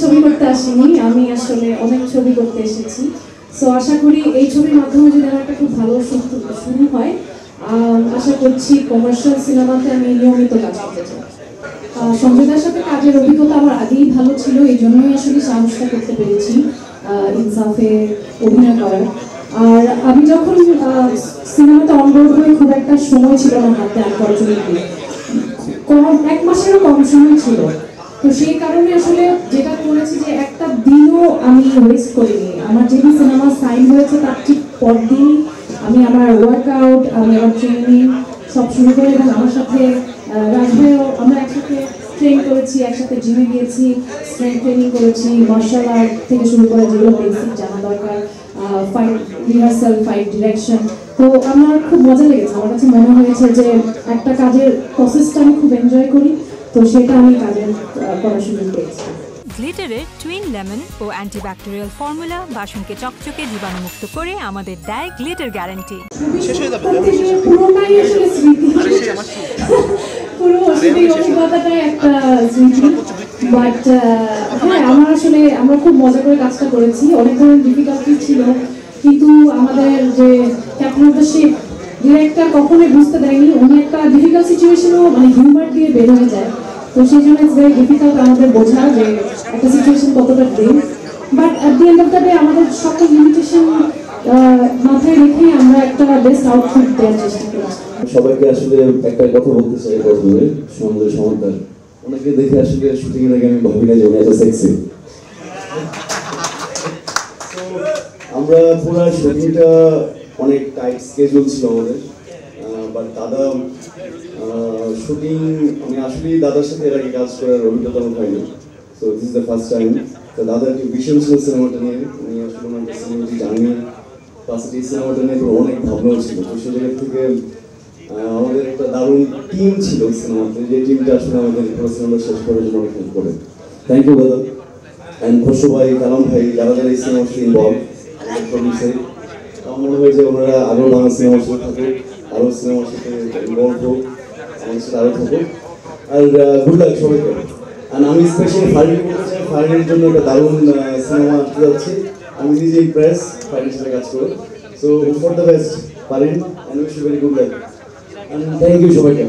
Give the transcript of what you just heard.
ছবি করতে আসিনি, আমি আসলে অনেক ছবি করতে এসেছি। সো আশা করি এই ছবির মাধ্যমে যদি আমার একটা খুব ভালো শুরু হয়, আশা করছি কমার্শিয়াল সিনেমাতে আমি নিয়মিত কাজ করতে চাই। সঞ্জয়দার সাথে কাজের অভিজ্ঞতা আমার আগেই ভালো ছিল, এই জন্যই আসলে সাহসটা করতে পেরেছি ইনসাফে অভিনয় করার। আর আমি যখন সিনেমাতে অনবোর্ড হয়ে খুব একটা সময় ছিল না হাতে, আনফরচুনেটলি এক মাসেরও কম সময় ছিল। তো সেই কারণে আসলে যেটা করেছি যে একটা দিনও আমি ওয়েস্ট করিনি। আমার যেদিন সিনেমা সাইন হয়েছে তার ঠিক পরদিন আমি আমার ওয়ার্কআউট, আমি আমার ট্রেনিং সব শুরু করে, এবং আমার সাথে রাজভাইও আমরা একসাথে ট্রেন করেছি, একসাথে জিমে গিয়েছি, স্ট্রেংথ ট্রেনিং করেছি, মার্শাল আর্ট থেকে শুরু করে যেগুলো বেসিক জানা দরকার, ফাইট রিহার্সাল, ফাইট ডিরেকশন। তো আমার খুব মজা লেগেছে। আমার কাছে মনে হয়েছে যে একটা কাজের প্রসেসটা আমি খুব এনজয় করি, তো সেটা আমি কাজের করার সুযোগ পেয়েছি। গ্লিটারের টুইন লেমন ও অ্যান্টিব্যাকটেরিয়াল ফর্মুলা বাসনকে চকচকে জীবাণুমুক্ত করে আমাদের দেয় গ্লিটার গ্যারান্টি। পুরোটাই আসলে স্মৃতি, পুরো অভিজ্ঞতাটাই একটা স্মৃতি। বাট হ্যাঁ, আমরা খুব মজা করে কাজটা করেছি। অনেক ধরনের ডিফিকাল্টি ছিল, কিন্তু আমাদের যে captain of the ship director কখনোই বুঝতে দেয়নি উনি একটা ডিফিকাল্ট সিচুয়েশনও মানে হিউমার দিয়ে বের হয়ে যায়। তো সেই জন্য ইটস ভেরি ডিফিকাল্ট আমাদের বোঝা যে একটা সিচুয়েশন কতটা deep. But at the end of the day আমাদের সকল লিমিটেশন মাথায় রেখে আমরা একটা বেস্ট আউটপুট দেওয়ার চেষ্টা করেছি। সবাইকে আসলে একটা কথা বলতে চাই, প্রথমে সুন্দর সমান্তর ওনাকে দেখে আসলে শুটিং এর আগে আমি ভাবি না যে উনি এত সেক্সি। আমরা পুরো শুটিংটা অনেক টাইট স্কেজুল ছিল আমাদের, বাট দাদা শুটিং আমি আসলেই দাদার সাথে এর আগে কাজ করার অভিজ্ঞতা আমার হয়নি। So this is the first time. তো দাদা একটু ভীষণ ছিল সিনেমাটা নিয়ে, উনি আসলে ওনার সিনেমাটি জানি প্লাস এই সিনেমাটা নিয়ে অনেক ভাবনাও ছিল। তো সে জায়গা থেকে আমাদের একটা দারুণ টিম ছিল সিনেমাতে, যে টিমটা আসলে আমাদের পুরো সিনেমা শেষ করার জন্য অনেক হেল্প করে। থ্যাংক ইউ দাদা অ্যান্ড খসরু ভাই, কালাম ভাই, যারা যারা এই সিনেমার সাথে ইনভলভ, প্রডিউসার। আমার মনে হয় যে ওনারা আরও বাংলা সিনেমার সাথে থাকুক, আরও সিনেমার সাথে ইনভলভ হোক, আমাদের সাথে আরও থাকুক। আর গুড লাক সবাইকে। আর আমি স্পেশালি ফারিনকে বলতে চাই, ফারিনের জন্য একটা দারুণ সিনেমা আসতে যাচ্ছে। আমি নিজে ইমপ্রেস ফারিনের সাথে কাজ করে। So for the best Farin, and wish you very good luck. And thank you সবাইকে।